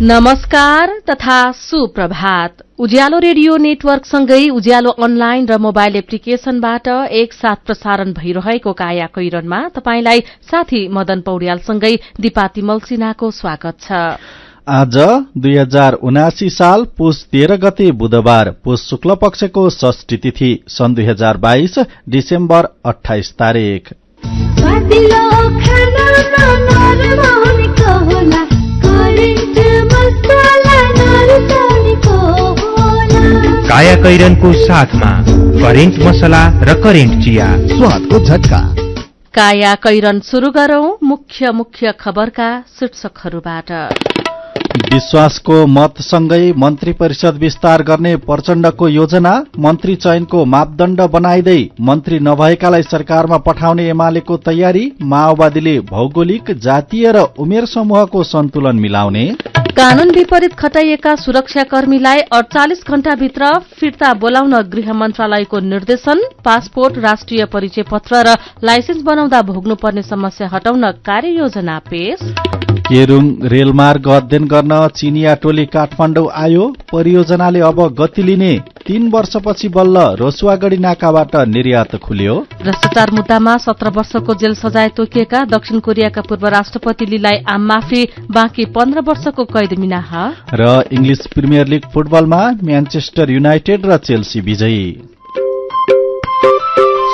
नमस्कार तथा सुप्रभात। उज्यालो रेडियो नेटवर्कसँगै उज्यालो अनलाइन र मोबाइल एप्लिकेशनबाट एकसाथ प्रसारण भइरहेको काया कैरनमा तपाईंलाई साथी मदन पौड्यालसँगै दिपाती मल्सिनाको स्वागत छ। आज 2079 साल पुस 13 गते बुधबार, पुस शुक्ल पक्षको षष्ठी तिथि, सन् 2022 डिसेम्बर 28 तारिक। काया कैरनको साथमा करेन्ट मसला र करेन्ट चिया, स्वादको झट्का। काया कैरन शुरू गरौं मुख्य खबरका शीर्षकहरूबाट। विश्वासको मतसँगै मन्त्री परिषद विस्तार गर्ने प्रचण्डको योजना, मन्त्री चयनको मापदण्ड बनाइदै मन्त्री नभएकालाई सरकारमा पठाउने एमालेको तयारी, माओवादीले भौगोलिक, जातीय र उमेर समूहको सन्तुलन मिलाउने, कानून विपरीत खटाइएका सुरक्षाकर्मीलाई 48 घण्टाभित्र फिर्ता बोलाउन गृह मन्त्रालयको निर्देशन, पासपोर्ट, राष्ट्रिय परिचय पत्र र लाइसेन्स बनाउँदा भोग्नुपर्ने समस्या हटाउन कार्ययोजना पेश। केरुङ रेलमार्ग अध्ययन गर्न चिनिया टोली काठमाडौँ आयो, परियोजनाले अब गति लिने, 3 वर्षपछि बल्ल रोसुवागढी नाकाबाट निर्यात खुल्यो। भ्रष्टाचार मुद्दामा 17 वर्षको जेल सजाय तोकिएका दक्षिण कोरियाका पूर्व राष्ट्रपति लीलाई आम माफी, बाँकी 15 वर्षको कैद मिनाह। र इङ्ग्लिस प्रिमियर लिग फुटबलमा म्यान्चेस्टर युनाइटेड र चेल्सी विजयी।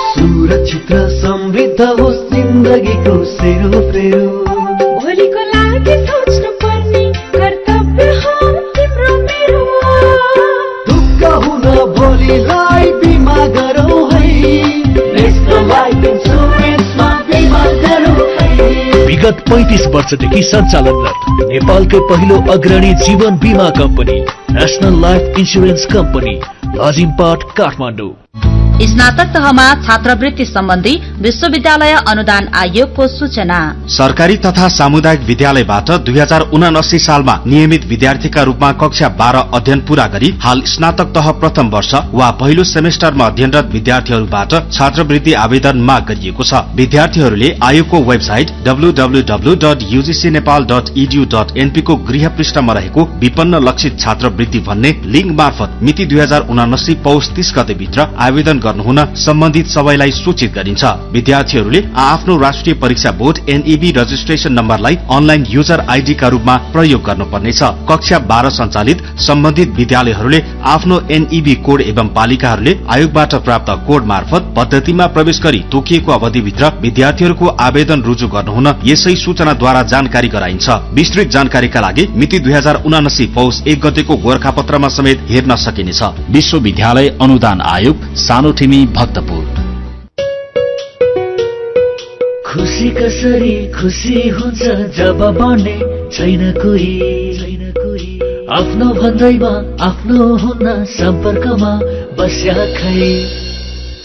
सुरक्षित र समृद्ध होस् जिन्दगीको सेरोफेरो, भोलिको लागि सोच्नु पर्ने कर्तव्य हो तिम्रो मेरो। दुःख हुन भोलिलाई बिमा गरौँ है, नेसनल लाइफ इन्सुरेन्समा बिमा गरौँ है। विगत 35 वर्षदेखि सञ्चालनरत नेपालकै पहिलो अग्रणी जीवन बीमा company national life insurance company, Lazimpat, Kathmandu. स्नातक तहमा छात्रवृत्ति सम्बन्धी विश्वविद्यालय अनुदान आयोगको सूचना। सरकारी तथा सामुदायिक विद्यालयबाट 2079 सालमा नियमित विद्यार्थीका रूपमा कक्षा 12 अध्ययन पूरा गरी हाल स्नातक तह प्रथम वर्ष वा पहिलो सेमेस्टरमा अध्ययनरत विद्यार्थीहरूबाट छात्रवृत्ति आवेदन माग गरिएको छ। विद्यार्थीहरूले आयोगको वेबसाइट www.ugcnepal.edu.np को गृह पृष्ठमा रहेको विपन्न लक्षित छात्रवृत्ति भन्ने लिंक मार्फत मिति 2079 पौष 30 गते भित्र आवेदन गर्नुहुन सम्बन्धित सबैलाई सूचित गरिन्छ। विद्यार्थीहरूले आफ्नो राष्ट्रिय परीक्षा बोर्ड एनईबी रजिस्ट्रेशन नम्बरलाई अनलाइन युजर आईडी का रूपमा प्रयोग गर्नुपर्नेछ। कक्षा 12 सञ्चालित सम्बन्धित विद्यालयहरूले आफ्नो एनईबी कोड एवं पालिकाहरूले आयोगबाट प्राप्त कोड मार्फत पद्धतिमा प्रवेश गरी तोकिएको अवधिभित्र विद्यार्थीहरूको आवेदन रुजु गर्नुहुन यसै सूचनाद्वारा जानकारी गराइन्छ। विस्तृत जानकारीका लागि मिति 2079 पौष 1 गतेको गोरखापत्रमा समेत हेर्न सकिनेछ। विश्वविद्यालय अनुदान आयोग, सानो ठिमी, भक्तपुर। खुशी कसरी खुशी हुन्छ जब बने छैन कोही, आफ्नो भन्दैमा आफ्नो हुन सम्पर्कमा बस्या खै।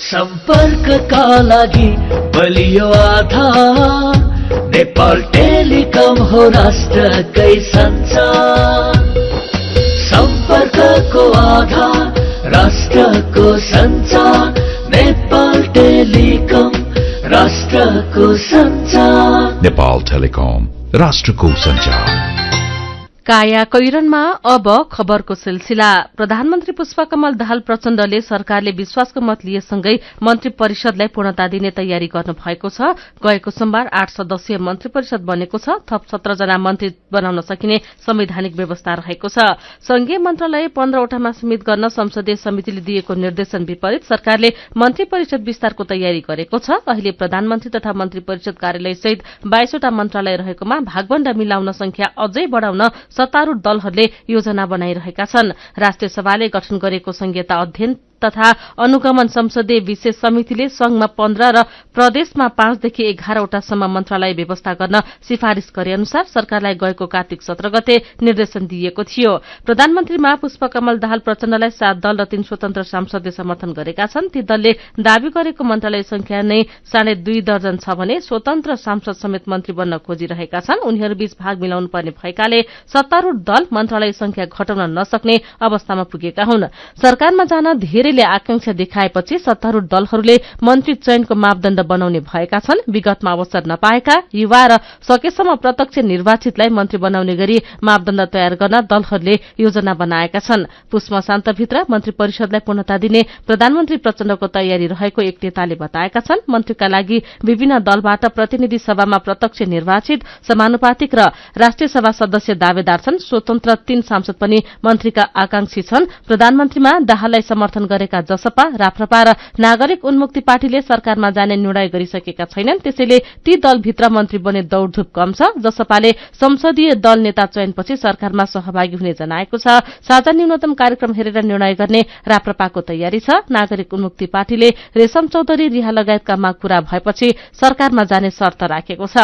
सम्पर्कका लागि बलियो आधार नेपाल टेलिकम हो राष्ट्रकै सञ्चार। सम्पर्कको आधार राष्ट्रको सञ्चार, नेपाल टेलिकम राष्ट्रको सञ्चार। नेपाल टेलिकम राष्ट्रको सञ्चार। काया कैरनमा अब खबरको सिलसिला। प्रधानमन्त्री पुष्पकमल दाहाल प्रचण्डले सरकारले विश्वासको मत लिएसँगै मन्त्री परिषदलाई पूर्णता दिने तयारी गर्नु भएको छ। गएको सोमबार 8 सदस्यीय मन्त्री परिषद बनेको छ। थप 17 जना मन्त्री बनाउन सकिने संवैधानिक व्यवस्था रहेको छ। संघीय मन्त्रालय 15 वटामा सीमित गर्न संसदीय समितिले दिएको निर्देशन विपरीत सरकारले मन्त्री परिषद विस्तारको तयारी गरेको छ। अहिले प्रधानमन्त्री तथा मन्त्री परिषद कार्यालय सहित 22 वटा मन्त्रालय रहेकोमा भागवण्डा मिलाउन संख्या अझै बढ़ाउन सत्तारूढ़ दलहरूले योजना बनाइरहेका छन्। राष्ट्रिय सभाले गठन गरेको संघीयता अध्ययन तथा अनुगमन संसदीय विशेष समितिले संघमा 15 र प्रदेशमा 5 देखि 11 वटासम्म मन्त्रालय व्यवस्था गर्न सिफारिश गरे अनुसार सरकारलाई गएको कार्तिक 17 गते निर्देशन दिएको थियो। प्रधानमन्त्रीमा पुष्पकमल दाहाल प्रचण्डलाई 7 दल र 3 स्वतन्त्र सांसदले समर्थन गरेका छन्। ती दलले दावी गरेको मन्त्रालय संख्या नै 2.5 दर्जन छ भने स्वतन्त्र सांसद समेत मन्त्री बन्न खोजिरहेका छन्। उनीहरूबीच भाग मिलाउनु पर्ने भएकाले सत्तारूढ़ दल मन्त्रालय संख्या घटाउन नसक्ने अवस्थामा पुगेका हुन्। सरकारमा जान धेरै एमाले आकांक्षा देखाएपछि सत्तारूढ़ दलहरूले मन्त्री चयनको मापदण्ड बनाउने भएका छन्। विगतमा अवसर नपाएका युवा र सकेसम्म प्रत्यक्ष निर्वाचितलाई मन्त्री बनाउने गरी मापदण्ड तयार गर्न दलहरूले योजना बनाएका छन्। पुष मसान्तभित्र मन्त्री परिषदलाई पूर्णता दिने प्रधानमन्त्री प्रचण्डको तयारी रहेको एक नेताले बताएका छन्। मन्त्रीका लागि विभिन्न दलबाट प्रतिनिधि सभामा प्रत्यक्ष निर्वाचित, समानुपातिक र राष्ट्रिय सभा सदस्य दावेदार छन्। स्वतन्त्र 3 सांसद पनि मन्त्रीका आकांक्षी छन्। प्रधानमन्त्रीमा दाहाललाई समर्थन गरेका जसपा, राप्रपा र नागरिक उन्मुक्ति पार्टीले सरकारमा जाने निर्णय गरिसकेका छैनन्। त्यसैले ती दलभित्र मन्त्री बने दौड़धूप कम छ। जसपाले संसदीय दल नेता चयनपछि सरकारमा सहभागी हुने जनाएको छ। साझा न्यूनतम कार्यक्रम हेरेर निर्णय गर्ने राप्रपाको तयारी छ। नागरिक उन्मुक्ति पार्टीले रेशम चौधरी, रिहा लगायतका माग पूरा भएपछि सरकारमा जाने शर्त राखेको छ।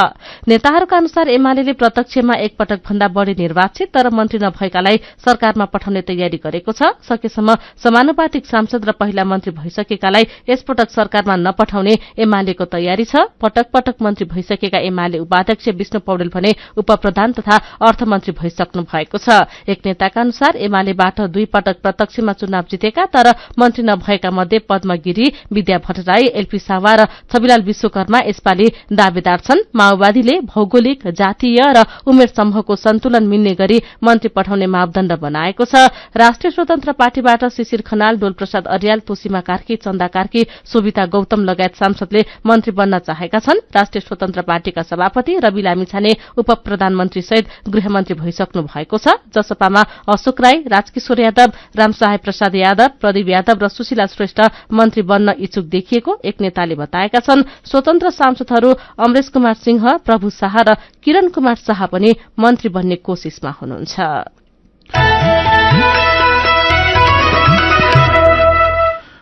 नेताहरूका अनुसार एमाले प्रत्यक्षमा एक पटक भन्दा बढ़ी निर्वाचित तर मन्त्री नभएकालाई सरकारमा पठाउने तयारी गरेको छ। सकेसम्म समानुपातिक सांसद र पहिला मन्त्री भइसकेकालाई यसपटक सरकारमा नपठाउने एमालेको तयारी छ। पटक पटक मन्त्री भइसकेका एमाले उपाध्यक्ष विष्णु पौडेल भने उपप्रधान तथा अर्थमन्त्री भइसक्नु भएको छ। एक नेताका अनुसार एमालेबाट 2 पटक प्रत्यक्षमा चुनाव जितेका तर मन्त्री नभएका मध्ये पद्म गिरी, विद्या भट्टराई, एलपी सावा र छविलाल विश्वकर्मा यसपालि दावेदार छन्। माओवादीले भौगोलिक, जातीय र उमेर समूहको सन्तुलन मिल्ने गरी मन्त्री पठाउने मापदण्ड बनाएको छ। राष्ट्रिय स्वतन्त्र पार्टीबाट शिशिर खनाल, डोलप्रसाद अर्याल, तोसीमा कार्की, चन्दा कार्की, सोभिता गौतम लगायत सांसदले मन्त्री बन्न चाहेका छन्। राष्ट्रिय स्वतन्त्र पार्टीका सभापति रवि लामिछाने उपप्रधानमन्त्री सहित गृहमन्त्री भइसक्नु भएको छ। जसपामा अशोक राई, राजकिशोर यादव, रामसहाय प्रसाद यादव, प्रदीप यादव र सुशीला श्रेष्ठ मन्त्री बन्न इच्छुक देखिएको एक नेताले बताएका छन्। स्वतन्त्र सांसदहरू अमरेश कुमार सिंह, प्रभु शाह र किरण कुमार शाह पनि मन्त्री बन्ने कोशिशमा हुनुहुन्छ।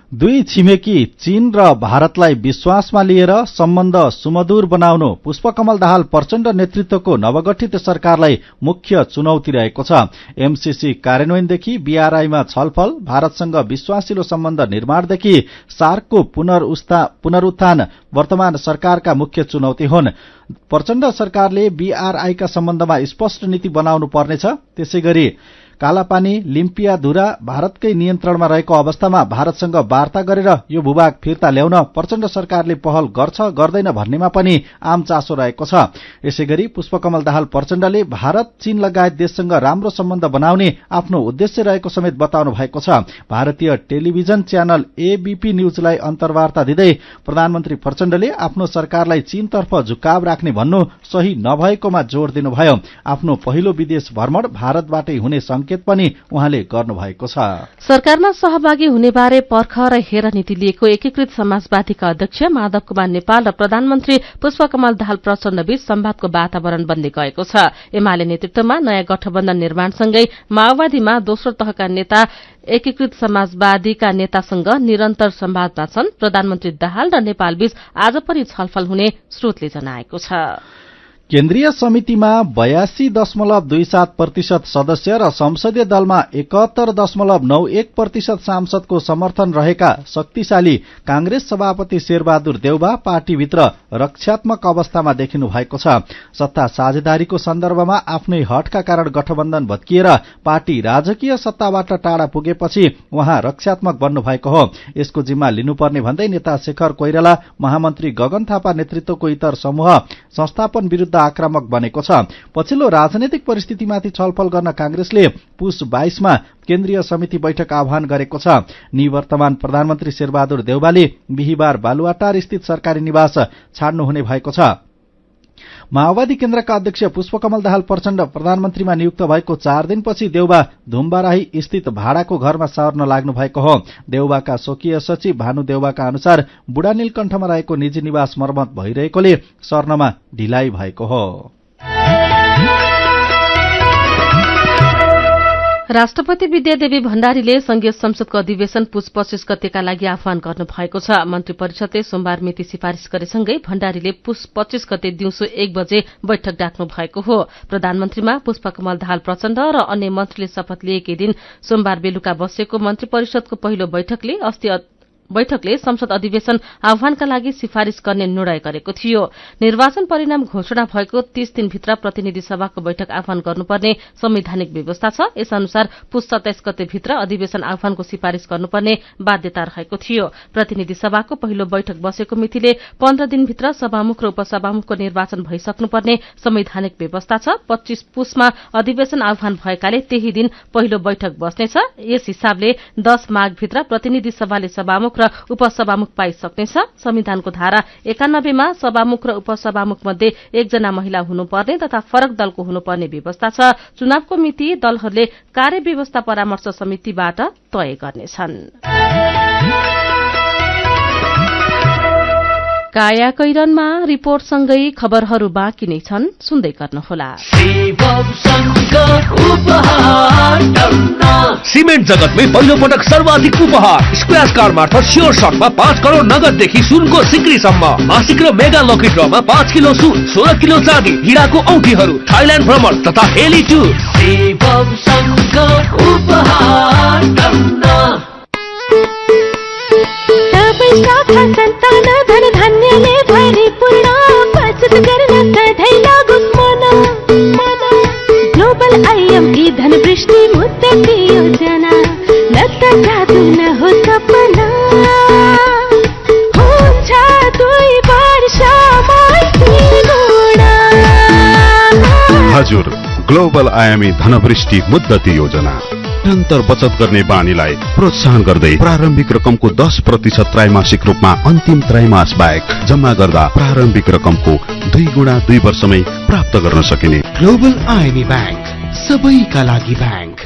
दुई छिमेकी चीन र भारतलाई विश्वासमा लिएर सम्बन्ध सुमधुर बनाउनु पुष्पकमल दाहाल प्रचण्ड नेतृत्वको नवगठित सरकारलाई मुख्य चुनौती रहेको छ। एमसीसी कार्यान्वयनदेखि बीआरआईमा छलफल, भारतसँग विश्वासिलो सम्बन्ध निर्माणदेखि सार्कको पुनरुत्थान वर्तमान सरकारका मुख्य चुनौती हुन्। प्रचण्ड सरकारले बीआरआईका सम्बन्धमा स्पष्ट नीति बनाउनु पर्नेछ। त्यसैगरी कालापानी, लिम्पियाधुरा भारतकै नियन्त्रणमा रहेको अवस्थामा भारतसँग वार्ता गरेर यो भूभाग फिर्ता ल्याउन प्रचण्ड सरकारले पहल गर्छ गर्दैन भन्नेमा पनि आम चासो रहेको छ। यसैगरी पुष्पकमल दाहाल प्रचण्डले भारत, चीन लगायत देशसँग राम्रो सम्बन्ध बनाउने आफ्नो उद्देश्य रहेको समेत बताउनु भएको छ। भारतीय टेलिभिजन च्यानल एबीपी न्यूजलाई अन्तर्वार्ता दिँदै प्रधानमन्त्री प्रचण्डले आफ्नो सरकारलाई चीनतर्फ झुकाव राख्ने भन्नु सही नभएकोमा जोड़ दिनुभयो। आफ्नो पहिलो विदेश भ्रमण भारतबाटै हुने संकेत पनि उहाँले गर्नुभएको छ। सरकारमा सहभागी हुनेबारे पर्ख र हेर नीति लिएको एकीकृत समाजवादीका अध्यक्ष माधव कुमार नेपाल र प्रधानमन्त्री पुष्पकमल दाहाल प्रचण्डबीच सम्वादको वातावरण बन्दै गएको छ। एमाले नेतृत्वमा नयाँ गठबन्धन निर्माणसँगै माओवादीमा दोस्रो तहका नेता एकीकृत समाजवादीका नेतासँग निरन्तर संवादमा छन्। प्रधानमन्त्री दाहाल र नेपालबीच आज पनि छलफल हुने स्रोतले जनाएको छ। केन्द्रीय समितिमा 82.27% सदस्य र संसदीय दलमा 71.91% सांसदको समर्थन रहेका शक्तिशाली कांग्रेस सभापति शेरबहादुर देउबा पार्टीभित्र रक्षात्मक अवस्थामा देखिनु भएको छ। सत्ता साझेदारीको सन्दर्भमा आफ्नै हटका कारण गठबन्धन भत्किएर पार्टी राजकीय सत्ताबाट टाढा पुगेपछि उहाँ रक्षात्मक बन्नु भएको हो। यसको जिम्मा लिनुपर्ने भन्दै नेता शेखर कोइराला, महामन्त्री गगन थापा नेतृत्वको इतर समूह संस्थापन विरुद्ध आक्रामक बनेको छ। पछिल्लो राजनैतिक परिस्थितिमाथि छलफल गर्न कांग्रेसले पुस 22 मा केन्द्रीय समिति बैठक आह्वान गरेको छ। निवर्तमान प्रधानमन्त्री शेरबहादुर देउबाले बिहीबार बालुवाटार स्थित सरकारी निवास छाड्नुहुने भएको छ। माओवादी केन्द्रका अध्यक्ष पुष्पकमल दाहाल प्रचण्ड प्रधानमन्त्रीमा नियुक्त भएको 4 दिनपछि देउबा धुम्बाराही स्थित भाडाको घरमा सर्न लाग्नु भएको हो। देउबाका स्वकीय सचिव भानु देउबाका अनुसार बुढा नीलकण्ठमा रहेको निजी निवास मर्मत भइरहेकोले सर्नमा ढिलाइ भएको हो। राष्ट्रपति विद्यादेवी भण्डारीले संघीय संसदको अधिवेशन पुस 25 गतेका लागि आह्वान गर्नु भएको छ। मन्त्री परिषदले सोमबार मिति सिफारिश गरेसँगै भण्डारीले पुस 25 गते दिउँसो 1 बजे बैठक डाक्नु भएको हो। प्रधानमन्त्रीमा पुष्पकमल दाहाल प्रचण्ड र अन्य मन्त्रीले शपथ लिएकै दिन सोमबार बेलुका बसेको मन्त्री परिषदको पहिलो बैठकले अस्ति बैठकले संसद अधिवेशन आह्वानका लागि सिफारिश गर्ने निर्णय गरेको थियो। निर्वाचन परिणाम घोषणा भएको 30 दिनभित्र प्रतिनिधि सभाको बैठक आह्वान गर्नुपर्ने संवैधानिक व्यवस्था छ। यस अनुसार पुस 27 गतेभित्र अधिवेशन आह्वानको सिफारिश गर्नुपर्ने बाध्यता रहेको थियो। प्रतिनिधि सभाको पहिलो बैठक बसेको मितिले 15 दिनभित्र सभामुख र उपसभामुखको निर्वाचन भइसक्नुपर्ने संवैधानिक व्यवस्था छ। 25 पुसमा अधिवेशन आह्वान भएकाले त्यही दिन पहिलो बैठक बस्नेछ। यस हिसाबले 10 माघभित्र प्रतिनिधि सभाले सभामुख र उपसभामुख पाइसक्नेछ। संविधानको धारा 91 मा सभामुख र उपसभामुख मध्ये एकजना महिला हुनुपर्ने तथा फरक दलको हुनुपर्ने व्यवस्था छ। चुनावको मिति दलहरूले कार्यव्यवस्था परामर्श समितिबाट तय गर्नेछन्। काया कैरनमा रिपोर्टसँगै खबरहरू बाँकी नै छन्, सुन्दै गर्नुहोला। सिमेन्ट जगतमै पहिलो पटक सर्वाधिक उपहार स्क्वाश कार मार्फत स्योर शटमा 5 करोड नगददेखि सुनको सिक्रीसम्म। मासिक र मेगा लकी ड्रमा 5 किलो सुन, 16 किलो चाँदी, हिराको औँठीहरू, थाइल्याण्ड भ्रमण तथा हेली टुर। शाखा सन्तान धन धान्यले भरिपूर्ण बचत गर्न सधैँ लागोस् मना। ग्लोबल आइएमई धनवृष्टि मुद्दती योजना न त जादु न हो सपना। हुन्छ 2 वर्षमै 3 गुणा। हजुर, ग्लोबल आइएमई धनवृष्टि मुद्दती योजना निरन्तर बचत गर्ने बानीलाई प्रोत्साहन गर्दै प्रारम्भिक रकमको 10% त्रैमासिक रूपमा अन्तिम त्रैमास बाहेक जम्मा गर्दा प्रारम्भिक रकमको 2 गुणा 2 वर्षमै प्राप्त गर्न सकिने। ग्लोबल आइएमई ब्याङ्क, सबैका लागि ब्याङ्क।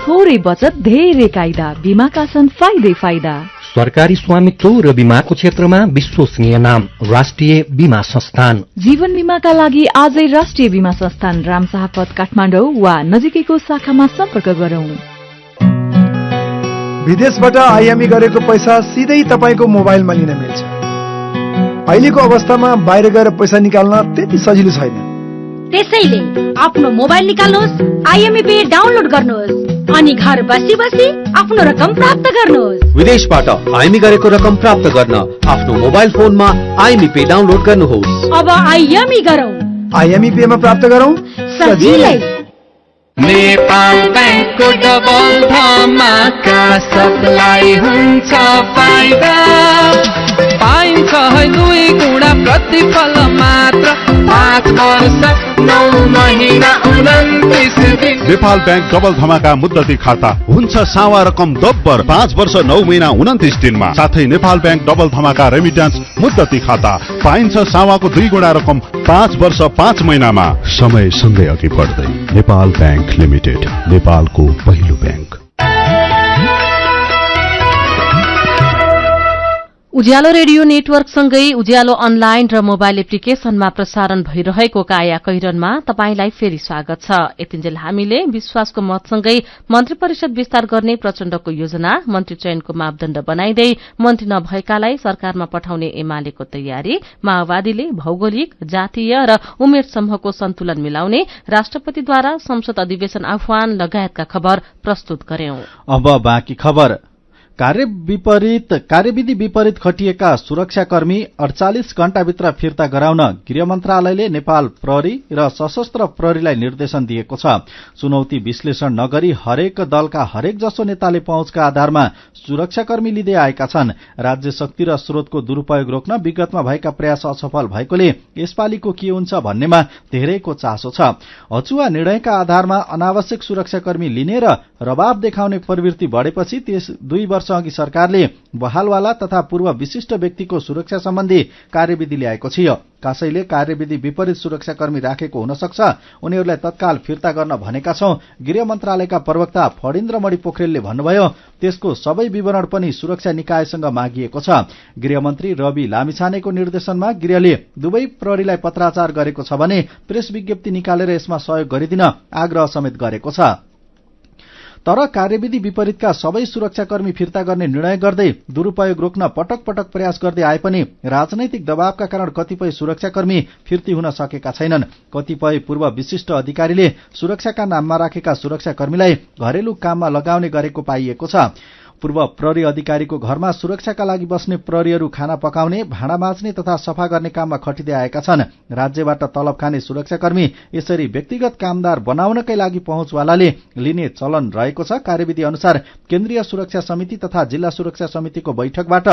थोरै बचत धेरै कायदा, बीमाका छन् फाइदै फाइदा। सरकारी स्वामित्व र बीमाको क्षेत्रमा विश्वसनीय नाम राष्ट्रिय बीमा संस्थान। जीवन बीमाका लागि आजै राष्ट्रिय बीमा संस्थान रामशाह पथ काठमाडौँ वा नजिकैको शाखामा सम्पर्क गरौं। विदेशबाट आइएमई गरेको पैसा सिधै तपाईको मोबाइलमा लिन मिल्छ। अहिलेको अवस्थामा बाहिर गएर पैसा निकाल्न त्यति सजिलो छैन। त्यसैले आफ्नो मोबाइल निकाल्नुहोस्, आइएमई पे डाउनलोड गर्नुहोस् अनि घर बसी बसी आफ्नो रकम प्राप्त गर्नुहोस्। विदेशबाट आइएमई गरेको रकम प्राप्त गर्न आफ्नो मोबाइल फोनमा आइएमई पे डाउनलोड गर्नुहोस्। अब आइएमई गरौँ, आइएमई पे मा प्राप्त गरौँ सजिलै। नेपाल बैंकको डबल धमाका सबलाई हुन्छ फाइदा। पाइन्छ 2 गुणा प्रतिफल मात्र 5 वर्ष 9 महिना 29 दिन। नेपाल बैंक डबल धमाका मुद्दती खाता हुन्छ सावा रकम दोब्बर 5 वर्ष 9 महिना 29 दिनमा। साथै नेपाल बैंक डबल धमाका रेमिट्यान्स मुद्दती खाता पाइन्छ सावाको 2 गुणा रकम 5 वर्ष 5 महिनामा। समय सँगै अघि बढ्दै नेपाल बैंक लिमिटेड, नेपालको पहिलो बैंक। उज्यालो रेडियो नेटवर्कसँगै उज्यालो अनलाइन र मोबाइल एप्लिकेशनमा प्रसारण भइरहेको काया कैरनमा तपाईंलाई फेरि स्वागत छ। यतिन्जेल हामीले विश्वासको मतसँगै मन्त्री परिषद विस्तार गर्ने प्रचण्डको योजना, मन्त्री चयनको मापदण्ड बनाइदै मन्त्री नभएकालाई सरकारमा पठाउने एमालेको तयारी, माओवादीले भौगोलिक, जातीय र उमेर समूहको सन्तुलन मिलाउने, राष्ट्रपतिद्वारा संसद अधिवेशन आह्वान लगायतका खबर प्रस्तुत गर्यौं। अब बाँकी खबर। कार्यविधि विपरीत खटिएका सुरक्षाकर्मी 48 घण्टाभित्र फिर्ता गराउन गृह मन्त्रालयले नेपाल प्रहरी र सशस्त्र प्रहरीलाई निर्देशन दिएको छ। चुनौती विश्लेषण नगरी हरेक दलका हरेक जसो नेताले पहुँचका आधारमा सुरक्षाकर्मी लिँदै आएका छन्। राज्य शक्ति र स्रोतको दुरूपयोग रोक्न विगतमा भएका प्रयास असफल भएकोले यसपालिको के हुन्छ भन्नेमा धेरैको चासो छ। अचुवा निर्णयका आधारमा अनावश्यक सुरक्षाकर्मी लिने र रबाब देखाउने प्रवृत्ति बढेपछि त्यस 2 वर्ष अघि सरकारले बहालवाला तथा पूर्व विशिष्ट व्यक्तिको सुरक्षा सम्बन्धी कार्यविधि ल्याएको थियो। कसैले कार्यविधि विपरीत सुरक्षाकर्मी राखेको हुन सक्छ, उनीहरूलाई तत्काल फिर्ता गर्न भनेका छौं। गृह मन्त्रालयका प्रवक्ता फणिन्द्रमणि पोखरेलले भन्नुभयो, त्यसको सबै विवरण पनि सुरक्षा निकायसँग मागिएको छ। गृहमन्त्री रवि लामिछानेको निर्देशनमा गृहले दुवै प्रहरीलाई पत्राचार गरेको छ भने प्रेस विज्ञप्ति निकालेर यसमा सहयोग गरिदिन आग्रह समेत गरेको छ। तर कार्यविधि विपरीतका सबै सुरक्षाकर्मी फिर्ता गर्ने निर्णय गर्दै दुरूपयोग रोक्न पटक पटक प्रयास गर्दै आए पनि राजनैतिक दबावका कारण कतिपय सुरक्षाकर्मी फिर्ती हुन सकेका छैनन्। कतिपय पूर्व विशिष्ट अधिकारीले सुरक्षाका नाममा राखेका सुरक्षाकर्मीलाई घरेलु काममा लगाउने गरेको पाइएको छ। पूर्व प्रहरी अधिकारीको घरमा सुरक्षाका लागि बस्ने प्रहरीहरू खाना पकाउने, भाँडा माझ्ने तथा सफा गर्ने काममा खटिँदै आएका छन्। राज्यबाट तलब खाने सुरक्षाकर्मी यसरी व्यक्तिगत कामदार बनाउनकै लागि पहुँचवालाले लिने चलन रहेको छ। कार्यविधि अनुसार केन्द्रीय सुरक्षा समिति तथा जिल्ला सुरक्षा समितिको बैठकबाट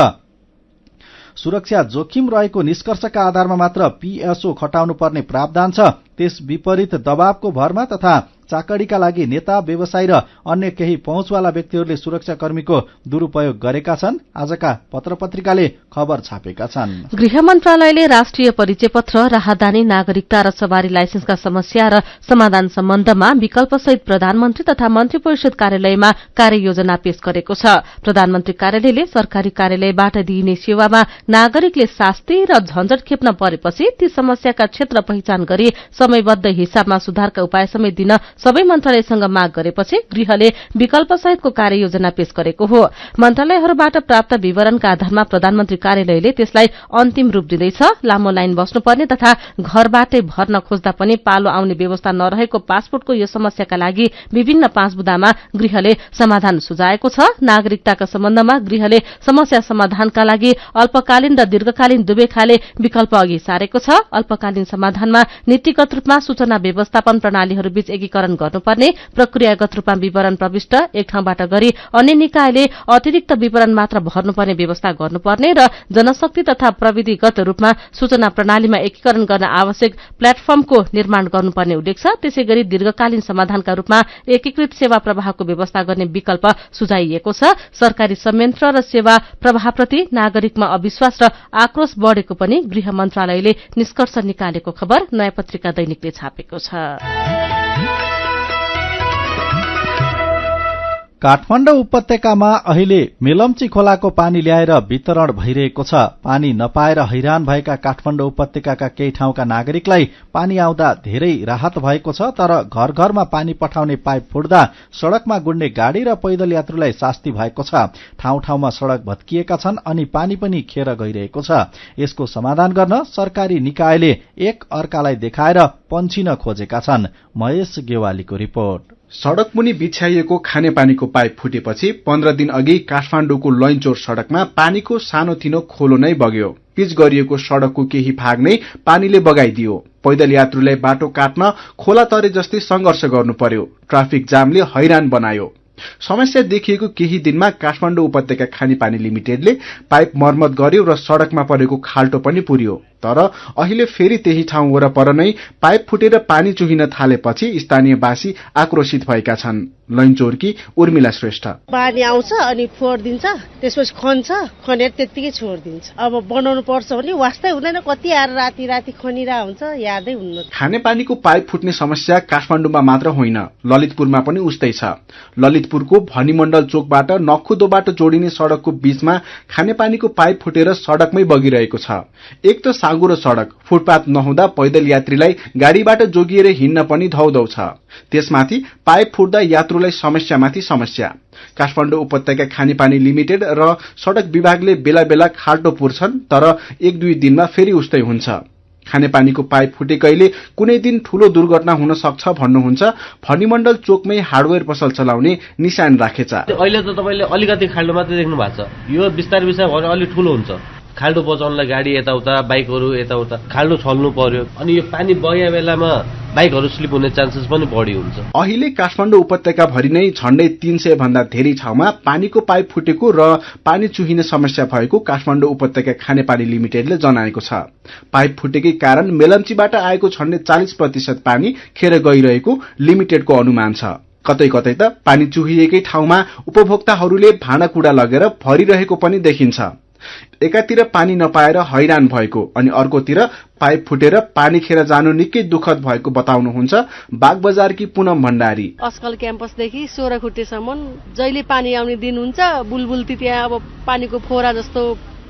सुरक्षा जोखिम रहेको निष्कर्षका आधारमा मात्र पीएसओ खटाउनु पर्ने प्रावधान छ। त्यस विपरीत दबावको भरमा तथा चाकडीका लागि नेता, व्यवसायी र अन्य केही पहुँचवाला व्यक्तिहरूले सुरक्षाकर्मीको दुरूपयोग गरेका छन्। आजका पत्रपत्रिकाले खबर छापेका छन्। गृह मन्त्रालयले राष्ट्रिय परिचय पत्र, राहदानी, नागरिकता र सवारी लाइसेन्सका समस्या र समाधान सम्बन्धमा विकल्पसहित प्रधानमन्त्री तथा मन्त्री परिषद कार्यालयमा कार्ययोजना पेश गरेको छ। प्रधानमन्त्री कार्यालयले सरकारी कार्यालयबाट दिइने सेवामा नागरिकले शास्ति र झन्झट खेप्न परेपछि ती समस्याका क्षेत्र पहिचान गरी समयबद्ध हिसाबमा सुधारका उपाय समेत दिन सबै मन्त्रालयसँग माग गरेपछि गृहले विकल्पसहितको कार्ययोजना पेश गरेको हो। मन्त्रालयहरूबाट प्राप्त विवरणका आधारमा प्रधानमन्त्री कार्यालयले त्यसलाई अन्तिम रूप दिँदैछ। लामो लाइन बस्नुपर्ने तथा घरबाटै भर्न खोज्दा पनि पालो आउने व्यवस्था नरहेको पासपोर्टको यो समस्याका लागि विभिन्न 5 बुँदामा गृहले समाधान सुझाएको छ। नागरिकताका सम्बन्धमा गृहले समस्या समाधानका लागि अल्पकालीन र दीर्घकालीन दुवै खाले विकल्प अघि सारेको छ। अल्पकालीन समाधानमा नीतिगत रूपमा सूचना व्यवस्थापन प्रणालीहरूबीच एकीकरण गर्नुपर्ने, प्रक्रियागत रूपमा विवरण प्रविष्ट एक ठाउँबाट गरी अन्य निकायले अतिरिक्त विवरण मात्र भर्नुपर्ने व्यवस्था गर्नुपर्ने र जनशक्ति तथा प्रविधिगत रूपमा सूचना प्रणालीमा एकीकरण गर्न आवश्यक प्लेटफर्मको निर्माण गर्नुपर्ने उल्लेख छ। त्यसैगरी दीर्घकालीन समाधानका रूपमा एकीकृत सेवा प्रवाहको व्यवस्था गर्ने विकल्प सुझाइएको छ। सरकारी संयन्त्र र सेवा प्रवाहप्रति नागरिकमा अविश्वास र आक्रोश बढ़ेको पनि गृह मन्त्रालयले निष्कर्ष निकालेको खबर नयाँ पत्रिका दैनिकले छापेको छ। काठमाडौँ उपत्यकामा अहिले मेलम्ची खोलाको पानी ल्याएर वितरण भइरहेको छ। पानी नपाएर हैरान भएका काठमाडौँ उपत्यकाका केही ठाउँका नागरिकलाई पानी आउँदा धेरै राहत भएको छ। तर घर घरमा पानी पठाउने पाइप फुट्दा सड़कमा गुड्ने गाड़ी र पैदल यात्रुलाई शास्ति भएको छ। ठाउँ ठाउँमा सड़क भत्किएका छन् अनि पानी पनि खेर गइरहेको छ। यसको समाधान गर्न सरकारी निकायले एक अर्कालाई देखाएर पन्छिन खोजेका छन्। महेश गेवालीको रिपोर्ट। सड़क मुनि बिछ्याइएको खानेपानीको पाइप फुटेपछि 15 दिन अघि काठमाडौँको लैनचौर सड़कमा पानीको सानोतिनो खोलो नै बग्यो। पिच गरिएको सड़कको केही भाग नै पानीले बगाइदियो। पैदल यात्रुलाई बाटो काट्न खोला तरे जस्तै संघर्ष गर्नु पर्यो। ट्राफिक जामले हैरान बनायो। समस्या देखिएको केही दिनमा काठमाडौँ उपत्यका खानेपानी लिमिटेडले पाइप मर्मत गर्यो र सड़कमा परेको खाल्टो पनि पुर्यो। तर अहिले फेरि त्यही ठाउँ वरपर नै पाइप फुटेर पानी चुहिन थालेपछि स्थानीयवासी आक्रोशित भएका छन्। लैनचौरकी उर्मिला श्रेष्ठ। पानी आउँछ अनि फोडिदिन्छ, त्यसपछि खन्छ, खनेर त्यतिकै छोडिदिन्छ। अब बनाउनु पर्छ भने वास्तै हुँदैन, कति आएर राति राति खनिरा हुन्छ, यादै हुन्न। खानेपानीको पाइप फुट्ने समस्या काठमाडौँमा मात्र होइन, ललितपुरमा पनि उस्तै छ। ललितपुरको भनिमण्डल चोकबाट नखुदोबाट जोडिने सड़कको बीचमा खानेपानीको पाइप फुटेर सड़कमै बगिरहेको छ। एक त साँगुरो सड़क, फुटपाथ नहुँदा पैदल यात्रीलाई गाड़ीबाट जोगिएर हिँड्न पनि धौधौ छ। त्यसमाथि पाइप फुट्दा यात्रुलाई समस्यामाथि समस्या। काठमाडौँ उपत्यका खानेपानी लिमिटेड र सड़क विभागले बेला बेला खाल्टो पुर्छन्, तर 1-2 दिनमा फेरि उस्तै हुन्छ। खानेपानीको पाइप फुटेकैले कुनै दिन ठूलो दुर्घटना हुन सक्छ भन्नुहुन्छ भनिमण्डल चोकमै हार्डवेयर पसल चलाउने निशान राखेचा। अहिले त तपाईले अलिकति खाल्टो मात्रै देख्नु भएको छ, यो बिस्तारै बिस्तारै भएर अलि ठूलो हुन्छ। खाल्टो बचाउनलाई गाडी यताउता, बाइकहरू यताउता खाल्टो छल्नु पर्यो, अनि यो पानी बगेको बेलामा बाइकहरू स्लिप हुने चान्सेस पनि बढी हुन्छ। अहिले काठमाडौँ उपत्यका भरि नै झण्डै 300 भन्दा धेरै ठाउँमा पानीको पाइप फुटेको र पानी चुहिने समस्या भएको काठमाडौँ उपत्यका खानेपानी लिमिटेडले जनाएको छ। पाइप फुटेकै कारण मेलम्चीबाट आएको झण्डै 40% पानी खेर गइरहेको लिमिटेडको अनुमान छ। कतै कतै त पानी चुहिएकै ठाउँमा उपभोक्ताहरूले भाँडाकुँडा लगेर भरिरहेको पनि देखिन्छ। एकातिर पानी नपाएर हैरान भएको अनि अर्कोतिर पाइप फुटेर पानी खेर जानु निकै दुःखद भएको बताउनुहुन्छ बागबजारकी पूनम भण्डारी। अस्कल क्याम्पसदेखि 16 खुट्टेसम्म जहिले पानी आउने दिन हुन्छ, बुलबुल त्यहाँ अब पानीको फोरा जस्तो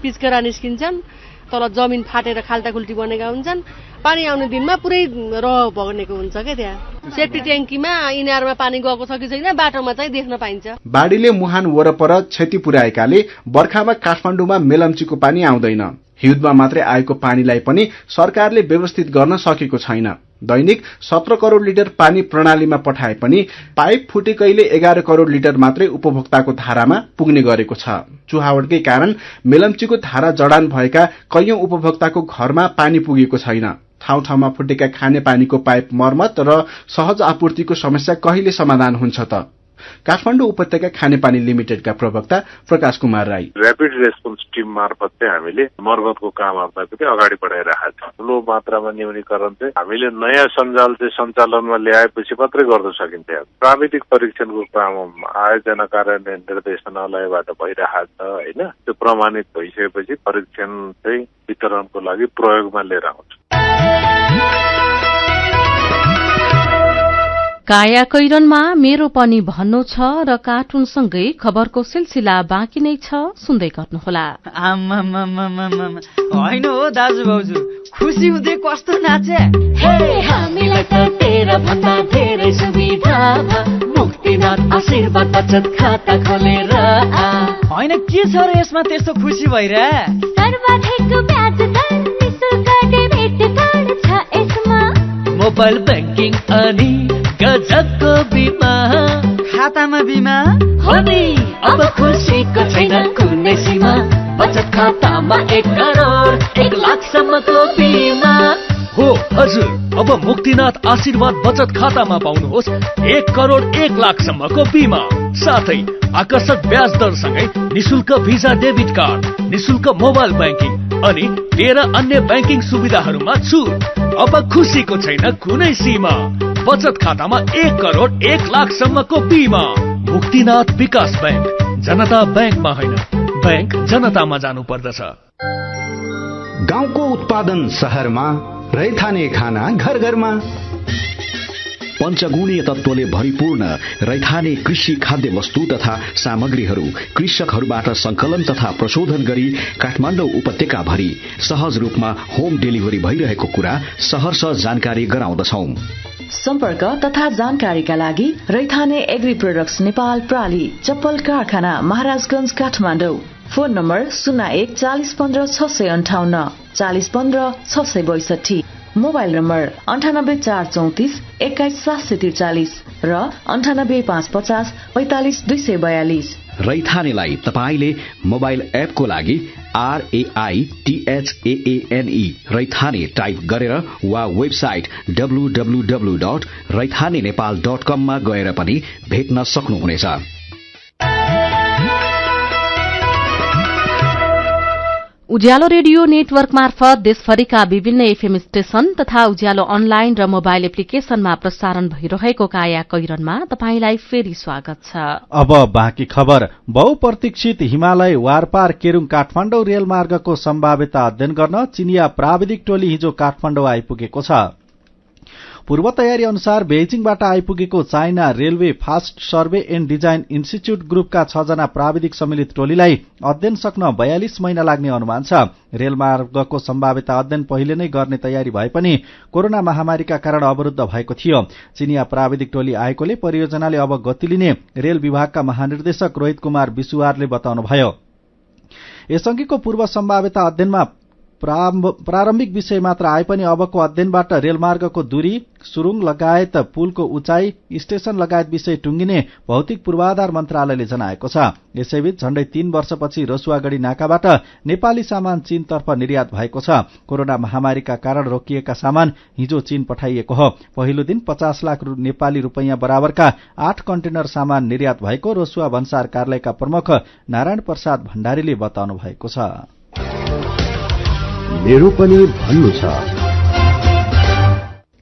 पिचकरा निस्किन्छन् तल जमिन फाटेर खाल्टाखुल्टी बनेका हुन्छन्। पानी आउने दिनमा पुरै रह बगेको हुन्छ क्या त्यहाँ। सेफ्टी ट्याङ्कीमा इनारमा पानी गएको छ कि छैन बाटोमा चाहिँ देख्न पाइन्छ। बाढीले मुहान वरपर क्षति पुर्याएकाले बर्खामा काठमाडौँमा मेलम्चीको पानी आउँदैन। हिउँदमा मात्रै आएको पानीलाई पनि सरकारले व्यवस्थित गर्न सकेको छैन। दैनिक 17 करोड़ लिटर पानी प्रणालीमा पठाए पनि पाइप फुटेकैले 11 करोड़ लिटर मात्रै उपभोक्ताको धारामा पुग्ने गरेको छ। चुहावटकै कारण मेलम्चीको धारा जडान भएका कैयौं उपभोक्ताको घरमा पानी पुगेको छैन। ठाउँ ठाउँमा फुटेका खाने पानीको पाइप मर्मत र सहज आपूर्तिको समस्या कहिले समाधान हुन्छ त? काठमाडौँ उपत्यका खानेपानी लिमिटेडका प्रवक्ता Prakash Kumar Rai. Rapid response team मार्फत चाहिँ हामीले मर्मतको कामहरूलाई पनि अगाडि बढाइरहेका छौँ। ठूलो मात्रामा न्यूनीकरण चाहिँ हामीले नयाँ सञ्जाल चाहिँ सञ्चालनमा ल्याएपछि मात्रै गर्न सकिन्छ। प्राविधिक परीक्षणको काम आयोजना कार्यान्वयन निर्देशनालयबाट भइरहेको छ होइन। त्यो प्रमाणित भइसकेपछि परीक्षण चाहिँ वितरणको लागि प्रयोगमा लिएर आउँछ। काया कैरनमा मेरो पनि भन्नु छ र कार्टुनसँगै खबरको सिलसिला बाँकी नै छ, सुन्दै गर्नुहोला। होइन हो दाजु भाउजू, खुसी हुँदै कस्तो नाचे। हामीलाई त तेरा भन्दा धेरै सुविधा मुक्तिनाथ आशीर्वाद बचत खाता खोलेर। होइन के छ र यसमा त्यस्तो खुसी भइरहे? सर्वाधिक ब्याज दर निशुल्क डेबिट कार्ड छ यसमा। मोबाइल ब्याङ्किङ अनि गजबको बिमा। खातामा बिमा हो नि, अब खुसीको छैन कुनै सीमा। बचत खातामा 1 करोड 1 लाखसम्मको बिमा हो हजुर। अब मुक्तिनाथ आशीर्वाद बचत खातामा पाउनुहोस् 1 करोड 1 लाखसम्मको बिमा, साथै आकर्षक ब्याज दरसँगै निशुल्क भिजा डेबिट कार्ड, निशुल्क मोबाइल ब्याङ्किङ अनि 13 अन्य ब्याङ्किङ सुविधाहरूमा छुट। अब खुसीको छैन कुनै सीमा। बचत खातामा 1 करोड 1 लाखसम्मको बिमा। मुक्तिनाथ विकास बैंक, जनता बैंकमा होइन, बैंक जनतामा जानु पर्दछ। गाउँको उत्पादन शहरमा, रैथाने खाना घर घरमा। पञ्चगुणीय तत्त्वले भरिपूर्ण रैथाने कृषि खाद्य वस्तु तथा सामग्रीहरू कृषकहरूबाट संकलन तथा प्रशोधन गरी काठमाडौँ उपत्यका भरि सहज रूपमा होम डेलिभरी भइरहेको कुरा सहर्ष जानकारी गराउँदछौं। सम्पर्क तथा जानकारीका लागि रैथाने एग्री प्रोडक्ट्स नेपाल प्राली, चप्पल कारखाना, Maharajganj, Kathmandu. Phone number 01 40 15 658 40 15 662। Mobile number 98 434 21 743 र 98 550 45 242। रैथानेलाई तपाईले मोबाइल एपको लागि RAITHAANE रैथाने टाइप गरेर वा वेबसाइट www.raithanenepal.com मा गएर पनि भेट्न सक्नुहुनेछ। उज्यालो रेडियो नेटवर्क मार्फत देशभरिका विभिन्न एफएम स्टेशन तथा उज्यालो अनलाइन र मोबाइल एप्लिकेशनमा प्रसारण भइरहेको काया कैरनमा तपाईंलाई फेरि स्वागत छ। अब बाँकी खबर। बहुप्रतीक्षित हिमालय वारपार केरुङ काठमाडौँ रेलमार्गको सम्भाव्यता अध्ययन गर्न चिनिया प्राविधिक टोली हिजो काठमाडौँ आइपुगेको छ। पूर्व तयारी अनुसार बेजिङबाट आइपुगेको China railway fast survey and design institute ग्रुपका 6 जना प्राविधिक सम्मिलित टोलीलाई अध्ययन सक्न 42 महिना लाग्ने अनुमान छ। रेलमार्गको सम्भाव्यता अध्ययन पहिले नै गर्ने तयारी भए पनि कोरोना महामारीका कारण अवरुद्ध भएको थियो। चिनिया प्राविधिक टोली आएकोले परियोजनाले अब गति लिने रेल विभागका महानिर्देशक रोहित कुमार विसुवारले बताउनुभयो। यसअघिको पूर्व सम्भाव्यता अध्ययनमा प्रारम्भिक विषय मात्र आए पनि अबको अध्ययनबाट रेलमार्गको दूरी, सुरुङ लगायत पुलको उचाइ, स्टेशन लगायत विषय टुंगिने भौतिक पूर्वाधार मन्त्रालयले जनाएको छ। यसैबीच झण्डै 3 वर्षपछि रसुवागढ़ी नाकाबाट नेपाली सामान चीनतर्फ निर्यात भएको छ। कोरोना महामारीका कारण रोकिएका सामान हिजो चीन पठाइएको हो। पहिलो दिन 50 लाख नेपाली रुपैयाँ बराबरका 8 कन्टेनर सामान निर्यात भएको रसुवा भन्सार कार्यालयका प्रमुख नारायण प्रसाद भण्डारीले बताउनु भएको छ। मेरो पनि भन्नु छ।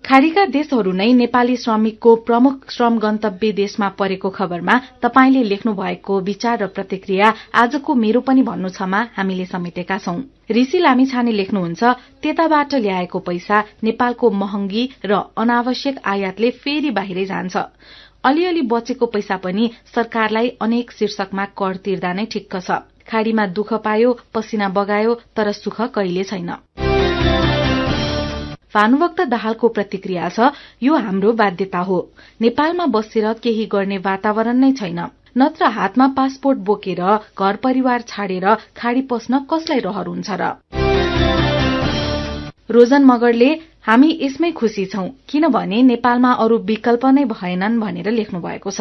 खाडीका देशहरू नै नेपाली श्रमिकको प्रमुख श्रम गन्तव्य देशमा परेको खबरमा तपाईले लेख्नु भएको विचार र प्रतिक्रिया आजको मेरो पनि भन्नु छमा हामीले समेटेका छौं। ऋषि लामिछाने लेख्नुहुन्छ, त्यताबाट ल्याएको पैसा नेपालको महँगी र अनावश्यक आयातले फेरि बाहिरै जान्छ। अलिअलि बचेको पैसा पनि सरकारलाई अनेक शीर्षकमा कर तिर्दा नै ठिक्क छ। खाडीमा दुःख पायो, पसिना बगायो, तर सुख कहिले छैन। भानुभक्त दाहालको प्रतिक्रिया छ, यो हाम्रो बाध्यता हो। नेपालमा बसेर केही गर्ने वातावरण नै छैन। नत्र हातमा पासपोर्ट बोकेर घर परिवार छाडेर खाडी पस्न कसलाई रहर हुन्छ र। रोजन मगरले हामी यसमै खुशी छौं किनभने नेपालमा अरू विकल्प नै भएनन् भनेर लेख्नु भएको छ।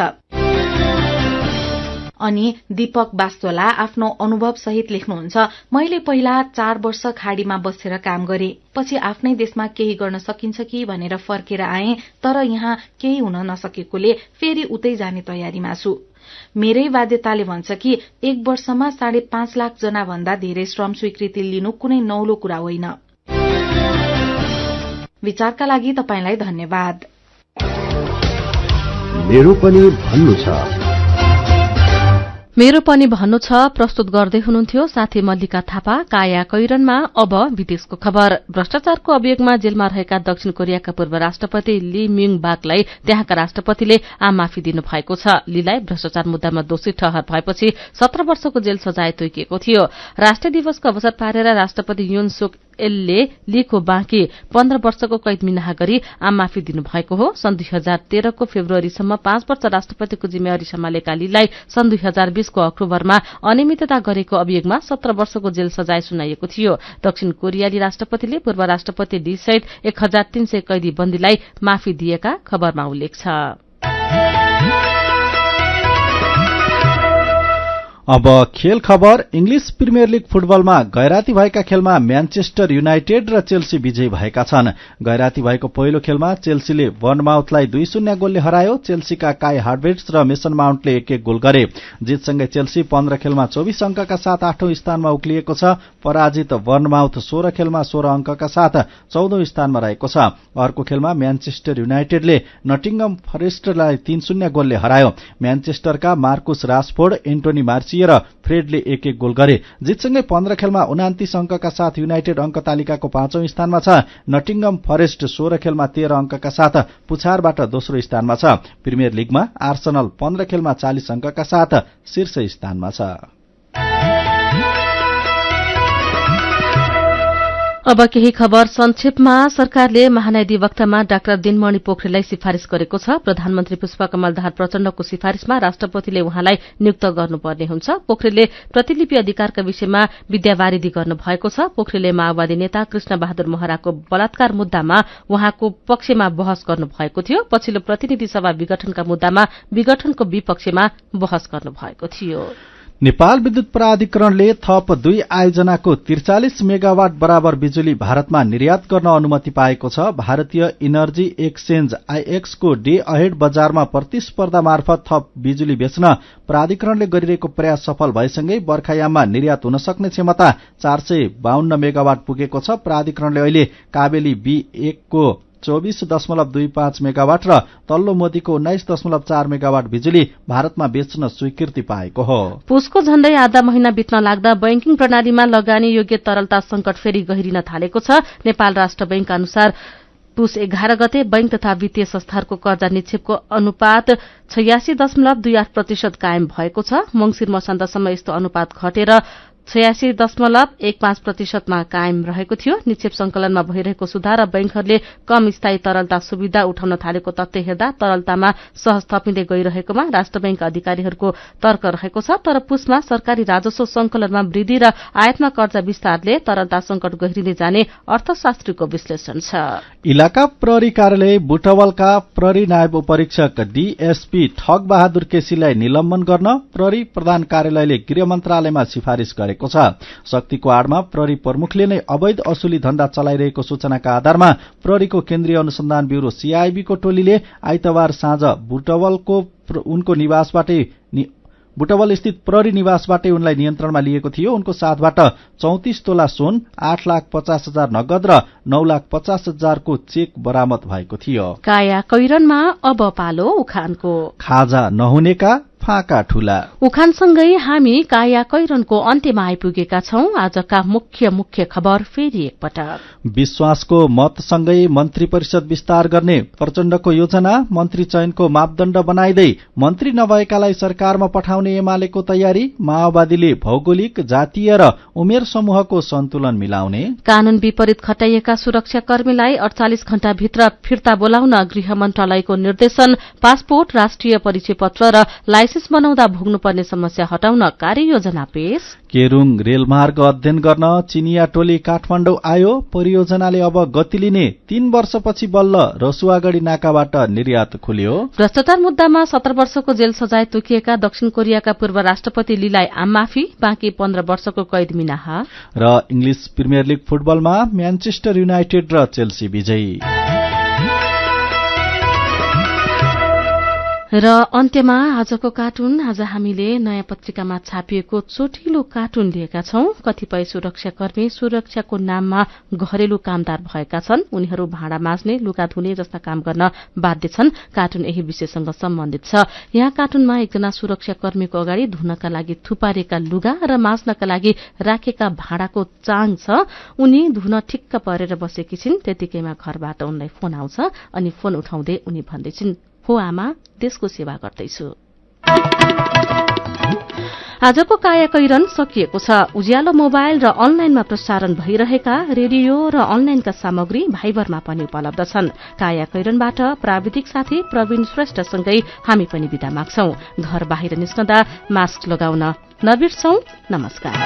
अनि दीपक बास्तोला आफ्नो अनुभव सहित लेख्नुहुन्छ, मैले पहिला 4 वर्ष खाडीमा बसेर काम गरे, पछि आफ्नै देशमा केही गर्न सकिन्छ कि भनेर फर्केर आए, तर यहाँ केही हुन नसकेकोले फेरि उतै जाने तयारीमा छु। मेरै बाध्यताले भन्छ कि 1 वर्षमा 5.5 लाख जना भन्दा धेरै श्रम स्वीकृति लिनु कुनै नौलो कुरा होइन। विचारका लागि तपाईलाई धन्यवाद। मेरो पनि भन्नु छ। मेरो पनि भन्नु छ प्रस्तुत गर्दै हुनुहुन्थ्यो साथी मल्लिका थापा। काया कैरनमा अब विदेशको खबर। भ्रष्टाचारको अभियोगमा जेलमा रहेका दक्षिण कोरियाका पूर्व राष्ट्रपति ली म्युङ बाकलाई त्यहाँका राष्ट्रपतिले आम माफी दिनुभएको छ। लीलाई भ्रष्टाचार मुद्दामा दोषी ठहर भएपछि 17 वर्षको जेल सजाय तोकिएको थियो। राष्ट्रिय दिवसको अवसर पारेर राष्ट्रपति युन सुक एलले लीको बाँकी 15 वर्षको कैद मिनाहा गरी आम माफी दिनुभएको हो। सन् 2013 को फेब्रुअरीसम्म 5 वर्ष राष्ट्रपतिको जिम्मेवारी सम्हालेका लीलाई सन् 2020 को अक्टोबरमा अनियमितता गरेको अभियोगमा 17 वर्षको जेल सजाय सुनाइएको थियो। दक्षिण कोरियाली राष्ट्रपतिले पूर्व राष्ट्रपति ली सहित 1300 कैदी बन्दीलाई माफी दिएका खबरमा उल्लेख छ। अब खेल खबर। इंग्लिश प्रिमियर लीग फुटबलमा गैराती भएका खेलमा म्यानचेस्टर युनाइटेड र चेल्सी विजयी भएका छन्। गैराती भएको पहिलो खेलमा चेल्सीले बर्नमाउथलाई 2-0 गोलले हरायो। चेल्सीका काई हार्भेट्स र मेसन माउन्टले 1-1 गोल गरे। जितसँगै चेल्सी 15 खेलमा 24 अंकका साथ 8औं स्थानमा उक्लिएको छ। पराजित बर्नमाउथ 16 खेलमा 16 अंकका साथ 14औं स्थानमा रहेको छ। अर्को खेलमा म्यानचेस्टर युनाइटेडले नटिंगम फरेस्टलाई 3-0 गोलले हरायो। म्यानचेस्टरका मार्कुस राशफोर्ड, एन्टोनी मार्ची र फ्रेडले 1-1 गोल गरे। जितसँगै 15 खेलमा 29 अंकका साथ युनाइटेड अंक तालिकाको 5औं स्थानमा छ। नटिंगम फरेस्ट 16 खेलमा 13 अंकका साथ पुछारबाट दोस्रो स्थानमा छ। प्रिमियर लीगमा आर्सेनल 15 खेलमा 40 अंकका साथ शीर्ष स्थानमा छ। अब केही खबर संक्षेपमा। सरकारले महान्यायाधिवक्तामा डाक्टर दिनमणि पोखरेललाई सिफारिश गरेको छ। प्रधानमन्त्री पुष्पकमल दाहाल प्रचण्डको सिफारिशमा राष्ट्रपतिले उहाँलाई नियुक्त गर्नुपर्ने हुन्छ। पोखरेलले प्रतिलिपि अधिकारका विषयमा विद्यावारिधि गर्नुभएको छ। पोखरेलले माओवादी नेता कृष्ण बहादुर महराको बलात्कार मुद्दामा उहाँको पक्षमा बहस गर्नुभएको थियो। पछिल्लो प्रतिनिधि सभा विघटनका मुद्दामा विघटनको विपक्षमा बहस गर्नुभएको थियो। नेपाल विद्युत प्राधिकरणले थप 2 आयोजनाको 43 मेगावाट बराबर बिजुली भारतमा निर्यात गर्न अनुमति पाएको छ। भारतीय इनर्जी एक्सचेन्ज आईएक्स को डे अहेड बजारमा प्रतिस्पर्धा मार्फत थप बिजुली बेच्न प्राधिकरणले गरिरहेको प्रयास सफल भएसँगै बर्खायाममा निर्यात हुन सक्ने क्षमता 452 मेगावाट पुगेको छ। प्राधिकरणले अहिले काबेली B1 को 24.25 मेगावाट र तल्लो मोदीको 19.4 मेगावाट बिजुली भारतमा बेच्न स्वीकृति पाएको हो। पुसको झण्डै आधा महिना बित्न लाग्दा बैंकिङ प्रणालीमा लगानी योग्य तरलता संकट फेरि गहिरिन थालेको छ। नेपाल राष्ट्र बैंक अनुसार पुस 11 गते बैंक तथा वित्तीय संस्थाहरूको कर्जा निक्षेपको अनुपात 86.28% कायम भएको छ। मंसिर मसान्तसम्म यस्तो अनुपात घटेर 86.15% मा कायम रहेको थियो। निक्षेप संकलनमा भइरहेको सुधार र बैंकहरूले कम स्थायी तरलता सुविधा उठाउन थालेको तथ्य हेर्दा तरलतामा सहज थपिँदै गइरहेकोमा राष्ट्र बैंक अधिकारीहरूको तर्क रहेको छ। तर पुसमा सरकारी राजस्व संकलनमा वृद्धि र आयातमा कर्जा विस्तारले तरलता संकट गहिरिँदै जाने अर्थशास्त्रीको विश्लेषण छ। इलाका प्रहरी कार्यालय बुटवलका प्रहरी नायब उपरीक्षक डीएसपी ठग बहादुर केसीलाई निलम्बन गर्न प्रहरी प्रधान कार्यालयले गृह मन्त्रालयमा सिफारिश गरेको छ। शक्तिको आडमा प्रहरी प्रमुखले नै अवैध असुली धन्दा चलाइरहेको सूचनाका आधारमा प्रहरीको केन्द्रीय अनुसन्धान ब्यूरो सीआईबी को टोलीले आइतबार साँझ बुटवल स्थित प्रहरी निवासबाटै उनलाई नियन्त्रणमा लिएको थियो। उनको साथबाट 34 तोला सोन, 8,50,000 नगद र 9,50,000 को चेक बरामद भएको थियो। काया कैरनमा अब पालो उखानको। खाजा नहुनेका फाँका ठूला। उखानसँगै हामी काया कैरनको अन्त्यमा आइपुगेका छौं। आजका मुख्य खबर फेरि एकपटक। विश्वासको मतसँगै मन्त्री परिषद विस्तार गर्ने प्रचण्डको योजना, मन्त्री चयनको मापदण्ड बनाइदै मन्त्री नभएकालाई सरकारमा पठाउने एमालेको तयारी, माओवादीले भौगोलिक, जातीय र उमेर समूहको सन्तुलन मिलाउने, कानून विपरीत खटाइएका सुरक्षाकर्मीलाई 48 घण्टाभित्र फिर्ता बोलाउन गृह मन्त्रालयको निर्देशन, पासपोर्ट, राष्ट्रिय परिचय पत्र र लाइसेन्स बनाउँदा भोग्नुपर्ने समस्या हटाउन कार्ययोजना पेश, केरूङ रेलमार्ग अध्ययन गर्न चिनिया टोली काठमाडौँ आयो, परियोजनाले अब गति लिने 3 वर्षपछि बल्ल रसुवागढी नाकाबाट निर्यात खुल्यो, भ्रष्टाचार मुद्दामा 17 वर्षको जेल सजाय तोकिएका दक्षिण कोरियाका पूर्व राष्ट्रपति लीलाई आम माफी, बाँकी 15 वर्षको कैद मिनाहा, र इंग्लिश प्रिमियर लीग फुटबलमा म्यानचेस्टर युनाइटेड र चेल्सी विजयी। र अन्त्यमा आजको कार्टुन। आज हामीले नयाँ पत्रिकामा छापिएको चोटिलो कार्टुन लिएका छौं। कतिपय सुरक्षाकर्मी सुरक्षाको नाममा घरेलु कामदार भएका छन्। उनीहरू भाँडा माझ्ने, लुगा धुने जस्ता काम गर्न बाध्य छन्। कार्टुन यही विषयसँग सम्बन्धित छ। यहाँ कार्टुनमा एकजना सुरक्षाकर्मीको अगाडि धुनका लागि थुपारेका लुगा र माझ्नका लागि राखेका भाँडाको चाङ छ। उनी धुन ठिक्क परेर बसेकी छिन्। त्यतिकैमा घरबाट उनलाई फोन आउँछ अनि फोन उठाउँदै उनी भन्दैछिन्, हो आमा, देशको सेवा गर्दैछु। आजको काया कैरन सकिएको छ। उज्यालो मोबाइल र अनलाइनमा प्रसारण भइरहेका रेडियो र अनलाइनका सामग्री भाइबरमा पनि उपलब्ध छन्। काया कैरनबाट प्राविधिक साथी प्रवीण श्रेष्ठसँगै हामी पनि बिदा माग्छौं। घर बाहिर निस्कँदा मास्क लगाउन नबिर्सौं। नमस्कार।